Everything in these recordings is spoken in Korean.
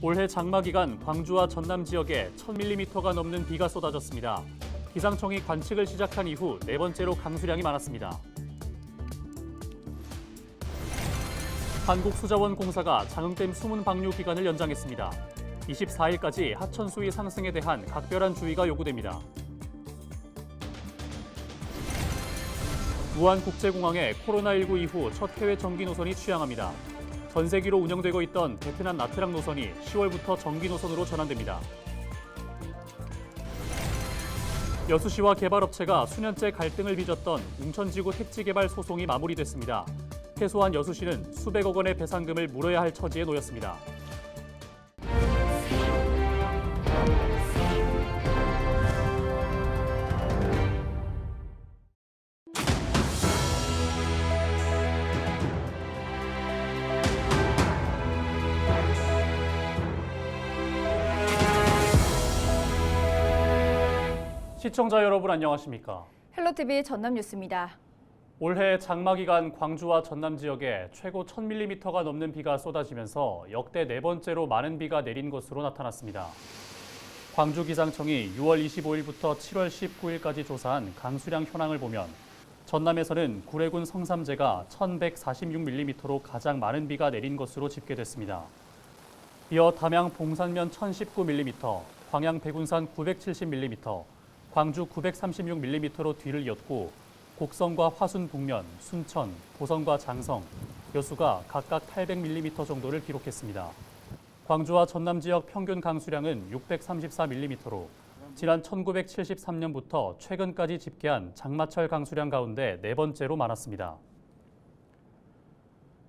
올해 장마 기간 광주와 전남 지역에 1000mm가 넘는 비가 쏟아졌습니다. 기상청이 관측을 시작한 이후 네 번째로 강수량이 많았습니다. 한국수자원공사가 장흥댐 수문 방류 기간을 연장했습니다. 24일까지 하천 수위 상승에 대한 각별한 주의가 요구됩니다. 무안국제공항에 코로나19 이후 첫 해외 정기 노선이 취항합니다. 전세기로 운영되고 있던 베트남 나트랑 노선이 10월부터 정기 노선으로 전환됩니다. 여수시와 개발업체가 수년째 갈등을 빚었던 웅천지구 택지개발 소송이 마무리됐습니다. 패소한 여수시는 수백억 원의 배상금을 물어야 할 처지에 놓였습니다. 시청자 여러분 안녕하십니까? 헬로티비 전남 뉴스입니다. 올해 장마 기간 광주와 전남 지역에 최고 1000mm가 넘는 비가 쏟아지면서 역대 네 번째로 많은 비가 내린 것으로 나타났습니다. 광주기상청이 6월 25일부터 7월 19일까지 조사한 강수량 현황을 보면 전남에서는 구례군 성삼재가 1146mm로 가장 많은 비가 내린 것으로 집계됐습니다. 이어 담양 봉산면 1019mm, 광양 백운산 970mm, 광주 936mm로 뒤를 이었고 곡성과 화순 북면, 순천, 보성과 장성, 여수가 각각 800mm 정도를 기록했습니다. 광주와 전남 지역 평균 강수량은 634mm로 지난 1973년부터 최근까지 집계한 장마철 강수량 가운데 네 번째로 많았습니다.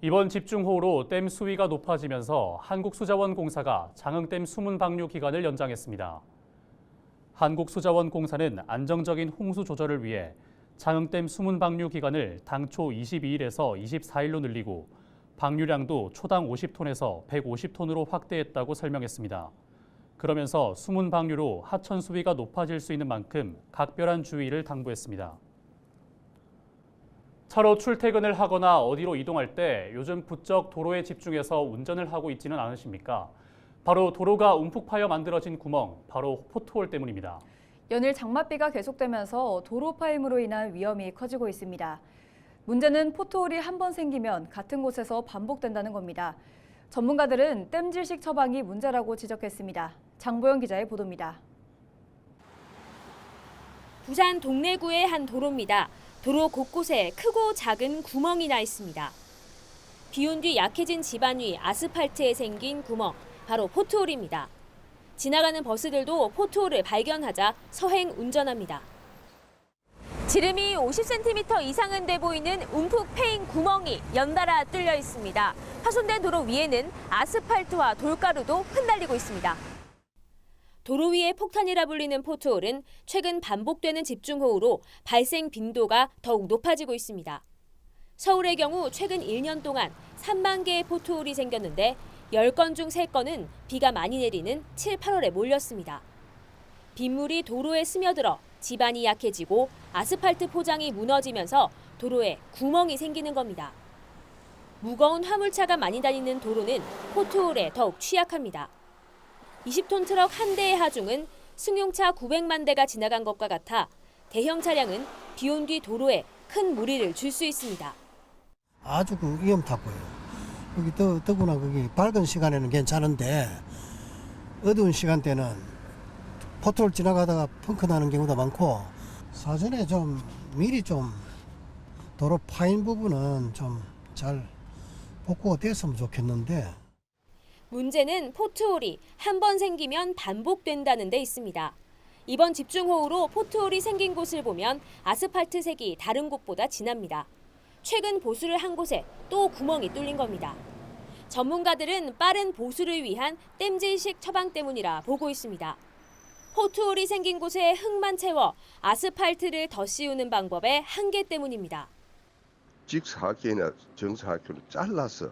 이번 집중호우로 댐 수위가 높아지면서 한국수자원공사가 장흥댐 수문 방류 기간을 연장했습니다. 한국수자원공사는 안정적인 홍수 조절을 위해 장흥댐 수문 방류 기간을 당초 22일에서 24일로 늘리고 방류량도 초당 50톤에서 150톤으로 확대했다고 설명했습니다. 그러면서 수문 방류로 하천 수위가 높아질 수 있는 만큼 각별한 주의를 당부했습니다. 차로 출퇴근을 하거나 어디로 이동할 때 요즘 부쩍 도로에 집중해서 운전을 하고 있지는 않으십니까? 바로 도로가 움푹 파여 만들어진 구멍, 바로 포트홀 때문입니다. 연일 장맛비가 계속되면서 도로 파임으로 인한 위험이 커지고 있습니다. 문제는 포트홀이 한 번 생기면 같은 곳에서 반복된다는 겁니다. 전문가들은 땜질식 처방이 문제라고 지적했습니다. 장보영 기자의 보도입니다. 부산 동래구의 한 도로입니다. 도로 곳곳에 크고 작은 구멍이 나 있습니다. 비온 뒤 약해진 지반 위 아스팔트에 생긴 구멍, 바로 포트홀입니다. 지나가는 버스들도 포트홀을 발견하자 서행 운전합니다. 지름이 50cm 이상은 돼 보이는 움푹 패인 구멍이 연달아 뚫려 있습니다. 파손된 도로 위에는 아스팔트와 돌가루도 흩날리고 있습니다. 도로 위의 폭탄이라 불리는 포트홀은 최근 반복되는 집중호우로 발생 빈도가 더욱 높아지고 있습니다. 서울의 경우 최근 1년 동안 3만 개의 포트홀이 생겼는데 10건 중 3건은 비가 많이 내리는 7, 8월에 몰렸습니다. 빗물이 도로에 스며들어 지반이 약해지고 아스팔트 포장이 무너지면서 도로에 구멍이 생기는 겁니다. 무거운 화물차가 많이 다니는 도로는 포트홀에 더욱 취약합니다. 20톤 트럭 한 대의 하중은 승용차 900만 대가 지나간 것과 같아 대형 차량은 비온 뒤 도로에 큰 무리를 줄 수 있습니다. 아주 위험하고요. 여기 더구나 거기 밝은 시간에는 괜찮은데 어두운 시간대는 포트홀 지나가다가 펑크 나는 경우도 많고 사전에 좀 미리 좀 도로 파인 부분은 좀 잘 복구가 됐으면 좋겠는데. 문제는 포트홀이 한 번 생기면 반복된다는 데 있습니다. 이번 집중호우로 포트홀이 생긴 곳을 보면 아스팔트 색이 다른 곳보다 진합니다. 최근 보수를 한 곳에 또 구멍이 뚫린 겁니다. 전문가들은 빠른 보수를 위한 땜질식 처방 때문이라 보고 있습니다. 포트홀이 생긴 곳에 흙만 채워 아스팔트를 더 씌우는 방법의 한계 때문입니다. 직사각형이나 정사각형으로 잘라서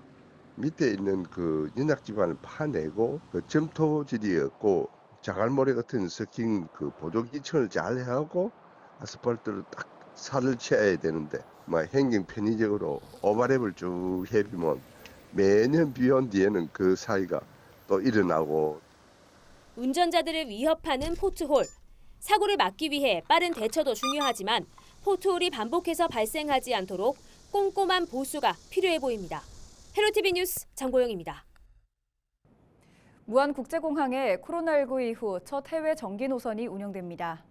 밑에 있는 그 연약 지반을 파내고 그 점토질이었고 자갈모래 같은 스킨 그 보조기층을 잘 해하고 아스팔트를 딱 살을 쳐야 되는데 행정 편의적으로 오버랩을 쭉 해비면 매년 비온 뒤에는 그 사이가 또 일어나고. 운전자들을 위협하는 포트홀. 사고를 막기 위해 빠른 대처도 중요하지만 포트홀이 반복해서 발생하지 않도록 꼼꼼한 보수가 필요해 보입니다. 헬로티비 뉴스 장보영입니다. 무안국제공항에 코로나19 이후 첫 해외 전기 노선이 운영됩니다.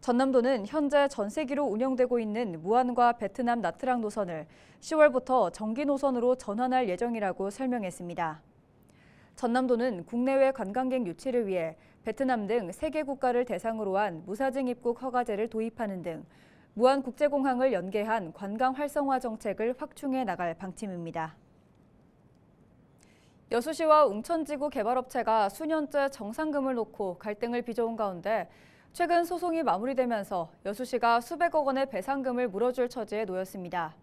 전남도는 현재 전세기로 운영되고 있는 무안과 베트남 나트랑 노선을 10월부터 전기 노선으로 전환할 예정이라고 설명했습니다. 전남도는 국내외 관광객 유치를 위해 베트남 등 3개 국가를 대상으로 한 무사증 입국 허가제를 도입하는 등 무안국제공항을 연계한 관광 활성화 정책을 확충해 나갈 방침입니다. 여수시와 웅천지구 개발업체가 수년째 정상금을 놓고 갈등을 빚어온 가운데 최근 소송이 마무리되면서 여수시가 수백억 원의 배상금을 물어줄 처지에 놓였습니다.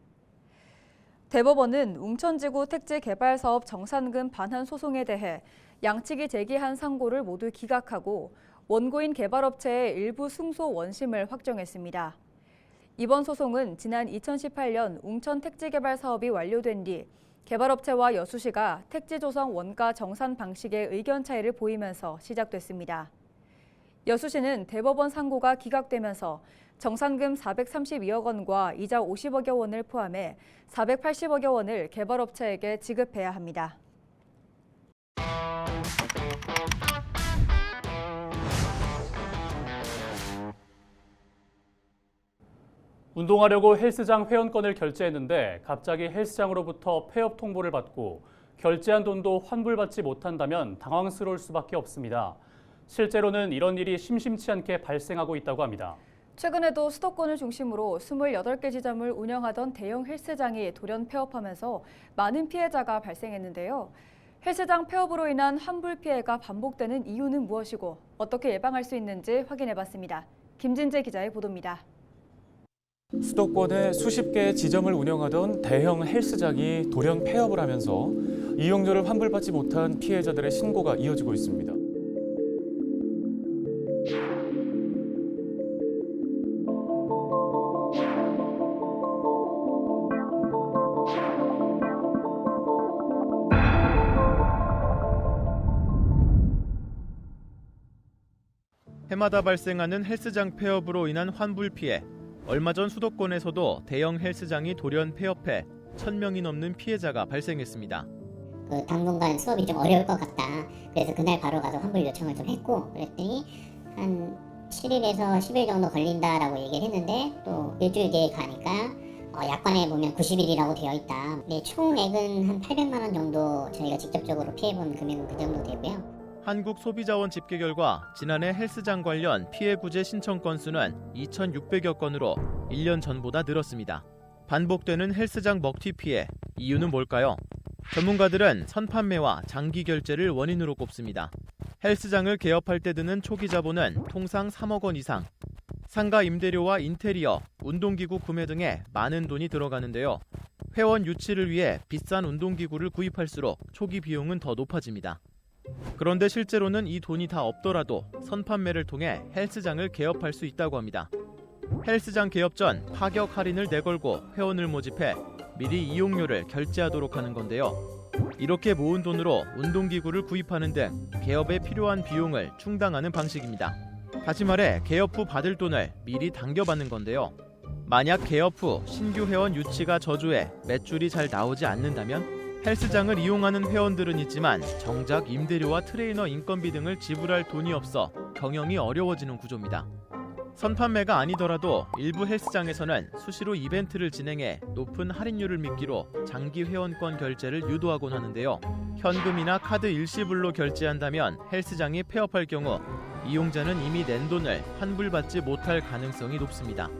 대법원은 웅천지구 택지 개발 사업 정산금 반환 소송에 대해 양측이 제기한 상고를 모두 기각하고 원고인 개발업체의 일부 승소 원심을 확정했습니다. 이번 소송은 지난 2018년 웅천 택지 개발 사업이 완료된 뒤 개발업체와 여수시가 택지 조성 원가 정산 방식의 의견 차이를 보이면서 시작됐습니다. 여수시는 대법원 상고가 기각되면서 정산금 432억 원과 이자 50억여 원을 포함해 480억여 원을 개발업체에게 지급해야 합니다. 운동하려고 헬스장 회원권을 결제했는데 갑자기 헬스장으로부터 폐업 통보를 받고 결제한 돈도 환불받지 못한다면 당황스러울 수밖에 없습니다. 실제로는 이런 일이 심심치 않게 발생하고 있다고 합니다. 최근에도 수도권을 중심으로 28개 지점을 운영하던 대형 헬스장이 돌연 폐업하면서 많은 피해자가 발생했는데요. 헬스장 폐업으로 인한 환불 피해가 반복되는 이유는 무엇이고 어떻게 예방할 수 있는지 확인해봤습니다. 김진재 기자의 보도입니다. 수도권에 수십 개의 지점을 운영하던 대형 헬스장이 돌연 폐업을 하면서 이용료를 환불받지 못한 피해자들의 신고가 이어지고 있습니다. 해마다 발생하는 헬스장 폐업으로 인한 환불 피해. 얼마 전 수도권에서도 대형 헬스장이 돌연 폐업해 1,000명이 넘는 피해자가 발생했습니다. 당분간 수업이 좀 어려울 것 같다. 그래서 그날 바로 가서 환불 요청을 좀 했고, 그랬더니 한 7일에서 10일 정도 걸린다라고 얘기를 했는데 또 일주일 뒤에 가니까 약관에 보면 90일이라고 되어 있다. 네, 총액은 한 800만 원 정도 저희가 직접적으로 피해본 금액은 그 정도 되고요. 한국소비자원 집계 결과 지난해 헬스장 관련 피해 구제 신청 건수는 2,600여 건으로 1년 전보다 늘었습니다. 반복되는 헬스장 먹튀 피해, 이유는 뭘까요? 전문가들은 선판매와 장기 결제를 원인으로 꼽습니다. 헬스장을 개업할 때 드는 초기 자본은 통상 3억 원 이상. 상가 임대료와 인테리어, 운동기구 구매 등에 많은 돈이 들어가는데요. 회원 유치를 위해 비싼 운동기구를 구입할수록 초기 비용은 더 높아집니다. 그런데 실제로는 이 돈이 다 없더라도 선판매를 통해 헬스장을 개업할 수 있다고 합니다. 헬스장 개업 전 파격 할인을 내걸고 회원을 모집해 미리 이용료를 결제하도록 하는 건데요. 이렇게 모은 돈으로 운동기구를 구입하는 등 개업에 필요한 비용을 충당하는 방식입니다. 다시 말해 개업 후 받을 돈을 미리 당겨받는 건데요. 만약 개업 후 신규 회원 유치가 저조해 매출이 잘 나오지 않는다면 헬스장을 이용하는 회원들은 있지만 정작 임대료와 트레이너 인건비 등을 지불할 돈이 없어 경영이 어려워지는 구조입니다. 선판매가 아니더라도 일부 헬스장에서는 수시로 이벤트를 진행해 높은 할인율을 미끼로 장기 회원권 결제를 유도하곤 하는데요. 현금이나 카드 일시불로 결제한다면 헬스장이 폐업할 경우 이용자는 이미 낸 돈을 환불받지 못할 가능성이 높습니다.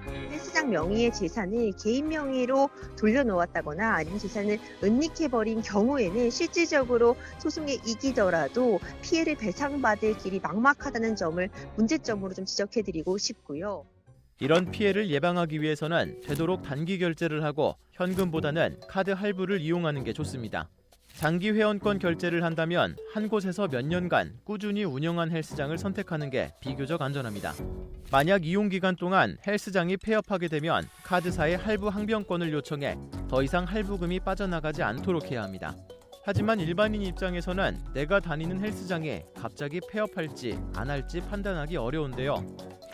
헬스장 명의의 재산을 개인 명의로 돌려놓았다거나 아니면 재산을 은닉해버린 경우에는 실질적으로 소송에 이기더라도 피해를 배상받을 길이 막막하다는 점을 문제점으로 좀 지적해드리고 싶고요. 이런 피해를 예방하기 위해서는 되도록 단기 결제를 하고 현금보다는 카드 할부를 이용하는 게 좋습니다. 장기 회원권 결제를 한다면 한 곳에서 몇 년간 꾸준히 운영한 헬스장을 선택하는 게 비교적 안전합니다. 만약 이용 기간 동안 헬스장이 폐업하게 되면 카드사의 할부 항변권을 요청해 더 이상 할부금이 빠져나가지 않도록 해야 합니다. 하지만 일반인 입장에서는 내가 다니는 헬스장에 갑자기 폐업할지 안 할지 판단하기 어려운데요.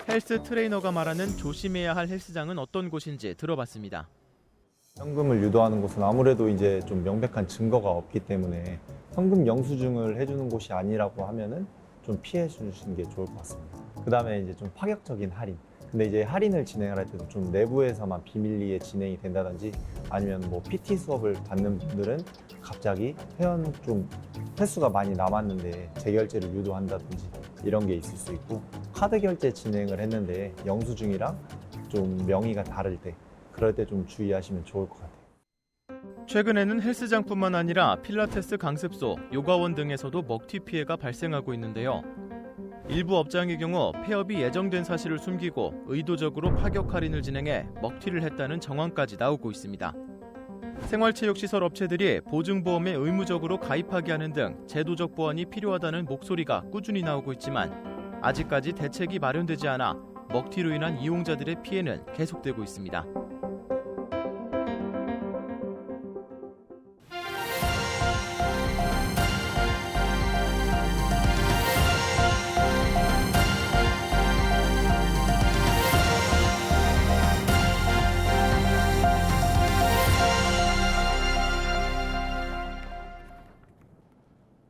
헬스 트레이너가 말하는 조심해야 할 헬스장은 어떤 곳인지 들어봤습니다. 현금을 유도하는 곳은 아무래도 이제 좀 명백한 증거가 없기 때문에 현금 영수증을 해주는 곳이 아니라고 하면은 좀 피해 주시는 게 좋을 것 같습니다. 그다음에 이제 좀 파격적인 할인. 근데 이제 할인을 진행할 때도 좀 내부에서만 비밀리에 진행이 된다든지 아니면 뭐 PT 수업을 받는 분들은 갑자기 회원 좀 횟수가 많이 남았는데 재결제를 유도한다든지 이런 게 있을 수 있고, 카드 결제 진행을 했는데 영수증이랑 좀 명의가 다를 때 그럴 때 좀 주의하시면 좋을 것 같아요. 최근에는 헬스장뿐만 아니라 필라테스 강습소, 요가원 등에서도 먹튀 피해가 발생하고 있는데요. 일부 업장의 경우 폐업이 예정된 사실을 숨기고 의도적으로 파격 할인을 진행해 먹튀를 했다는 정황까지 나오고 있습니다. 생활체육시설 업체들이 보증보험에 의무적으로 가입하게 하는 등 제도적 보완이 필요하다는 목소리가 꾸준히 나오고 있지만 아직까지 대책이 마련되지 않아 먹튀로 인한 이용자들의 피해는 계속되고 있습니다.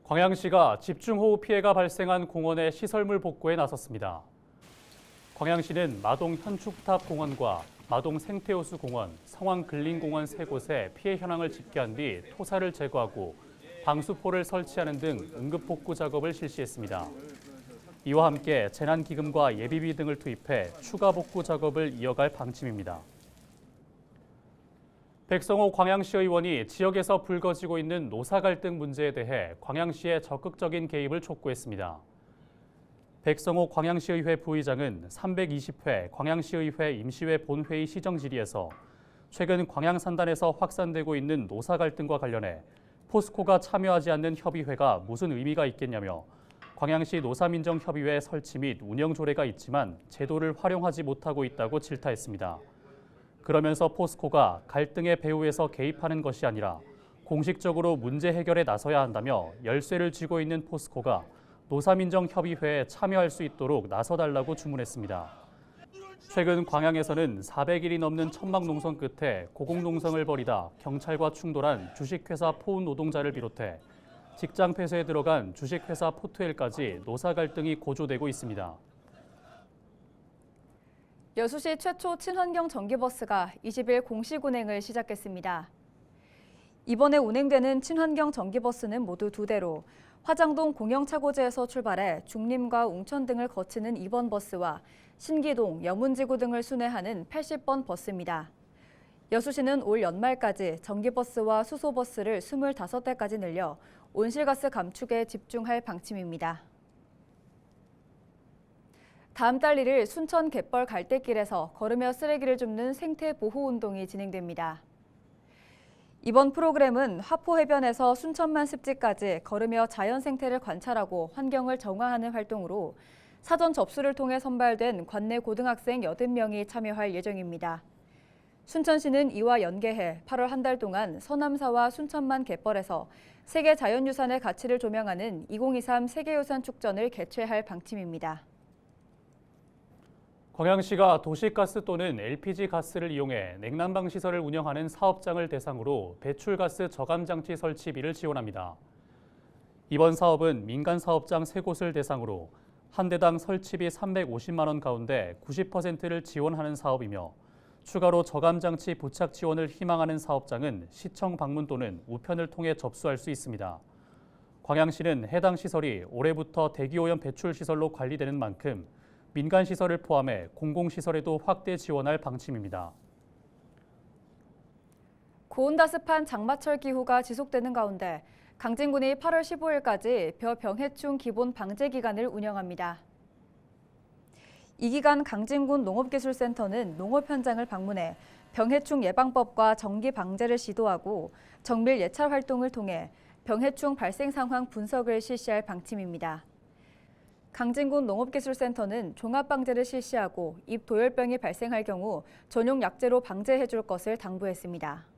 광양시가 집중호우 피해가 발생한 공원의 시설물 복구에 나섰습니다. 광양시는 마동 현축탑 공원과 마동 생태호수 공원, 성황 근린공원 3곳에 피해 현황을 집계한 뒤 토사를 제거하고 방수포를 설치하는 등 응급 복구 작업을 실시했습니다. 이와 함께 재난기금과 예비비 등을 투입해 추가 복구 작업을 이어갈 방침입니다. 백성호 광양시 의원이 지역에서 불거지고 있는 노사 갈등 문제에 대해 광양시의 적극적인 개입을 촉구했습니다. 백성호 광양시의회 부의장은 320회 광양시의회 임시회 본회의 시정 질의에서 최근 광양 산단에서 확산되고 있는 노사 갈등과 관련해 포스코가 참여하지 않는 협의회가 무슨 의미가 있겠냐며 광양시 노사민정협의회 설치 및 운영 조례가 있지만 제도를 활용하지 못하고 있다고 질타했습니다. 그러면서 포스코가 갈등의 배후에서 개입하는 것이 아니라 공식적으로 문제 해결에 나서야 한다며 열쇠를 쥐고 있는 포스코가 노사민정협의회에 참여할 수 있도록 나서달라고 주문했습니다. 최근 광양에서는 400일이 넘는 천막 농성 끝에 고공농성을 벌이다 경찰과 충돌한 주식회사 포운 노동자를 비롯해 직장 폐쇄에 들어간 주식회사 포트웰까지 노사 갈등이 고조되고 있습니다. 여수시 최초 친환경 전기버스가 20일 공식 운행을 시작했습니다. 이번에 운행되는 친환경 전기버스는 모두 2대로 화장동 공영차고지에서 출발해 중림과 웅천 등을 거치는 2번 버스와 신기동, 여문지구 등을 순회하는 80번 버스입니다. 여수시는 올 연말까지 전기버스와 수소버스를 25대까지 늘려 온실가스 감축에 집중할 방침입니다. 다음 달 1일 순천 갯벌 갈대길에서 걸으며 쓰레기를 줍는 생태보호운동이 진행됩니다. 이번 프로그램은 화포해변에서 순천만 습지까지 걸으며 자연 생태를 관찰하고 환경을 정화하는 활동으로 사전 접수를 통해 선발된 관내 고등학생 80명이 참여할 예정입니다. 순천시는 이와 연계해 8월 한 달 동안 서남사와 순천만 갯벌에서 세계 자연유산의 가치를 조명하는 2023 세계유산 축전을 개최할 방침입니다. 광양시가 도시가스 또는 LPG 가스를 이용해 냉난방 시설을 운영하는 사업장을 대상으로 배출가스 저감장치 설치비를 지원합니다. 이번 사업은 민간 사업장 3곳을 대상으로 한 대당 설치비 350만 원 가운데 90%를 지원하는 사업이며 추가로 저감장치 부착 지원을 희망하는 사업장은 시청 방문 또는 우편을 통해 접수할 수 있습니다. 광양시는 해당 시설이 올해부터 대기오염 배출 시설로 관리되는 만큼 민간 시설을 포함해 공공시설에도 확대 지원할 방침입니다. 고온다습한 장마철 기후가 지속되는 가운데 강진군이 8월 15일까지 벼병해충 기본 방제 기간을 운영합니다. 이 기간 강진군 농업기술센터는 농업 현장을 방문해 병해충 예방법과 정기 방제를 시도하고 정밀 예찰 활동을 통해 병해충 발생 상황 분석을 실시할 방침입니다. 강진군 농업기술센터는 종합방제를 실시하고 잎 도열병이 발생할 경우 전용 약제로 방제해 줄 것을 당부했습니다.